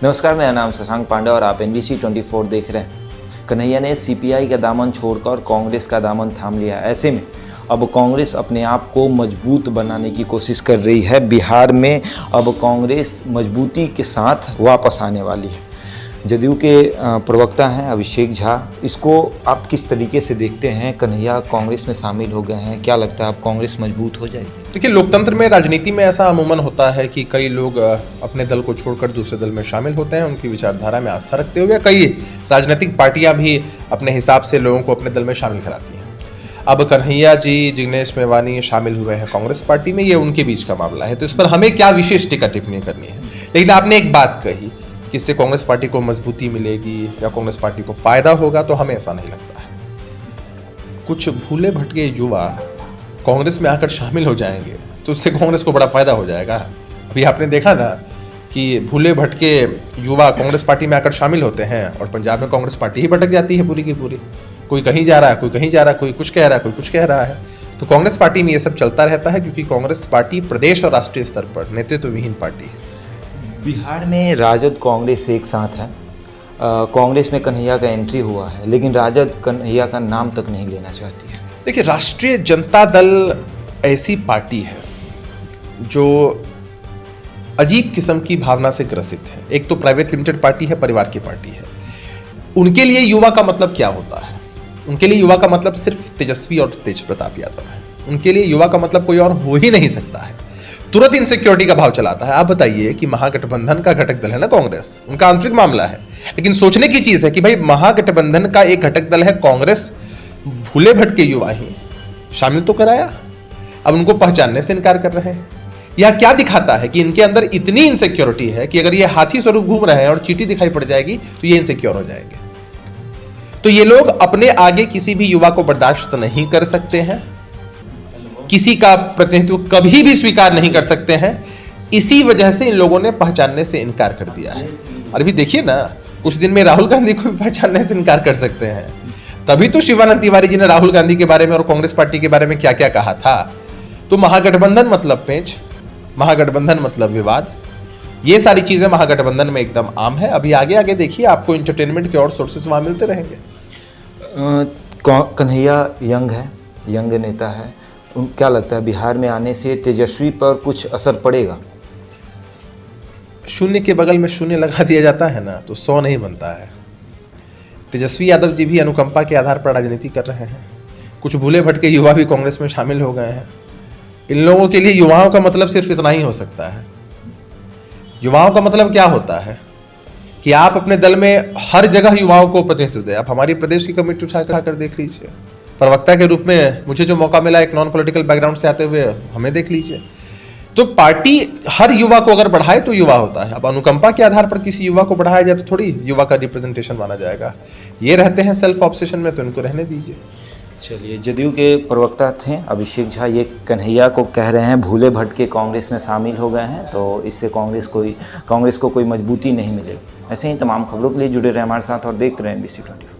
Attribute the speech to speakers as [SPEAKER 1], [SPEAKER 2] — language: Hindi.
[SPEAKER 1] नमस्कार, मेरा नाम शशांक पांडे और आप NBC 24 देख रहे हैं। कन्हैया ने CPI का दामन छोड़कर कांग्रेस का दामन थाम लिया। ऐसे में अब कांग्रेस अपने आप को मजबूत बनाने की कोशिश कर रही है। बिहार में अब कांग्रेस मजबूती के साथ वापस आने वाली है। जदयू के प्रवक्ता हैं अभिषेक झा, इसको आप किस तरीके से देखते हैं? कन्हैया कांग्रेस में शामिल हो गए हैं, क्या लगता है अब कांग्रेस मजबूत हो जाएगी?
[SPEAKER 2] देखिए, लोकतंत्र में, राजनीति में ऐसा अमूमन होता है कि कई लोग अपने दल को छोड़कर दूसरे दल में शामिल होते हैं, उनकी विचारधारा में आस्था रखते हुए। कई राजनीतिक पार्टियां भी अपने हिसाब से लोगों को अपने दल में शामिल कराती हैं। अब कन्हैया जी, जिग्नेश मेवानी शामिल हुए हैं कांग्रेस पार्टी में, ये उनके बीच का मामला है, तो इस पर हमें क्या विशेष टीका टिप्पणी करनी है। लेकिन आपने एक बात कही कि इससे कांग्रेस पार्टी को मजबूती मिलेगी या कांग्रेस पार्टी को फायदा होगा, तो हमें ऐसा नहीं लगता है। कुछ भूले भटके युवा कांग्रेस में आकर शामिल हो जाएंगे तो उससे कांग्रेस को बड़ा फायदा हो जाएगा। अभी आपने देखा ना कि भूले भटके युवा कांग्रेस पार्टी में आकर शामिल होते हैं और पंजाब में कांग्रेस पार्टी ही भटक जाती है पूरी की पूरी। कोई कहीं जा रहा है, कोई कहीं जा रहा है, कोई कुछ कह रहा है, कोई कुछ कह रहा है। तो कांग्रेस पार्टी में ये सब चलता रहता है, क्योंकि कांग्रेस पार्टी प्रदेश और राष्ट्रीय स्तर पर नेतृत्व विहीन पार्टी है।
[SPEAKER 1] बिहार में राजद कांग्रेस एक साथ है। कांग्रेस में कन्हैया का एंट्री हुआ है, लेकिन राजद कन्हैया का नाम तक नहीं लेना चाहती है।
[SPEAKER 2] देखिए, राष्ट्रीय जनता दल ऐसी पार्टी है जो अजीब किस्म की भावना से ग्रसित है। एक तो प्राइवेट लिमिटेड पार्टी है, परिवार की पार्टी है। उनके लिए युवा का मतलब क्या होता है? उनके लिए युवा का मतलब सिर्फ तेजस्वी और तेज प्रताप यादव है। उनके लिए युवा का मतलब कोई और हो ही नहीं सकता है। तुरंत इनसिक्योरिटी का भाव चलाता है। आप बताइए कि महागठबंधन का घटक दल है ना कांग्रेस, उनका आंतरिक मामला है, लेकिन सोचने की चीज है कि भाई महागठबंधन का एक घटक दल है कांग्रेस, भूले भटके युवा ही शामिल तो कराया, अब उनको पहचानने से इनकार कर रहे हैं। यह क्या दिखाता है कि इनके अंदर इतनी इनसिक्योरिटी है कि अगर ये हाथी स्वरूप घूम रहे हैं और चींटी दिखाई पड़ जाएगी तो ये इनसिक्योर हो जाएंगे। तो ये लोग अपने आगे किसी भी युवा को बर्दाश्त नहीं कर सकते हैं, किसी का प्रतिनिधित्व कभी भी स्वीकार नहीं कर सकते हैं। इसी वजह से इन लोगों ने पहचानने से इनकार कर दिया है। और अभी देखिए ना, कुछ दिन में राहुल गांधी को भी पहचानने से इनकार कर सकते हैं। तभी तो शिवानंद तिवारी जी ने राहुल गांधी के बारे में और कांग्रेस पार्टी के बारे में क्या क्या कहा था। तो महागठबंधन मतलब पेंच, महागठबंधन मतलब विवाद, ये सारी चीजें महागठबंधन में एकदम आम है। अभी आगे आगे देखिए, आपको इंटरटेनमेंट के और सोर्सेस वहां मिलते रहेंगे।
[SPEAKER 1] कन्हैया यंग है, यंग नेता है, क्या लगता है बिहार में आने से तेजस्वी पर कुछ असर पड़ेगा?
[SPEAKER 2] शून्य के बगल में शून्य लगा दिया जाता है ना, तो 100 नहीं बनता है। तेजस्वी यादव जी भी अनुकंपा के आधार पर राजनीति कर रहे हैं। कुछ भूले भटके युवा भी कांग्रेस में शामिल हो गए हैं। इन लोगों के लिए युवाओं का मतलब सिर्फ इतना ही हो सकता है। युवाओं का मतलब क्या होता है कि आप अपने दल में हर जगह युवाओं को प्रतिनिधित्व दें। आप हमारी प्रदेश की कमेटी उठाकर देख लीजिए। प्रवक्ता के रूप में मुझे जो मौका मिला एक नॉन पॉलिटिकल बैकग्राउंड से आते हुए, हमें देख लीजिए। तो पार्टी हर युवा को अगर बढ़ाए तो युवा होता है। अब अनुकंपा के आधार पर किसी युवा को बढ़ाया जाए तो थोड़ी युवा का रिप्रेजेंटेशन माना जाएगा। ये रहते हैं सेल्फ ऑब्सेशन में, तो इनको रहने दीजिए।
[SPEAKER 1] चलिए, जदयू के प्रवक्ता थे अभिषेक झा, ये कन्हैया को कह रहे हैं भूले भटके कांग्रेस में शामिल हो गए हैं, तो इससे कांग्रेस को कोई मजबूती नहीं मिलेगी। ऐसे ही तमाम खबरों के लिए जुड़े रहे हमारे साथ और देखते रहे NBC 24।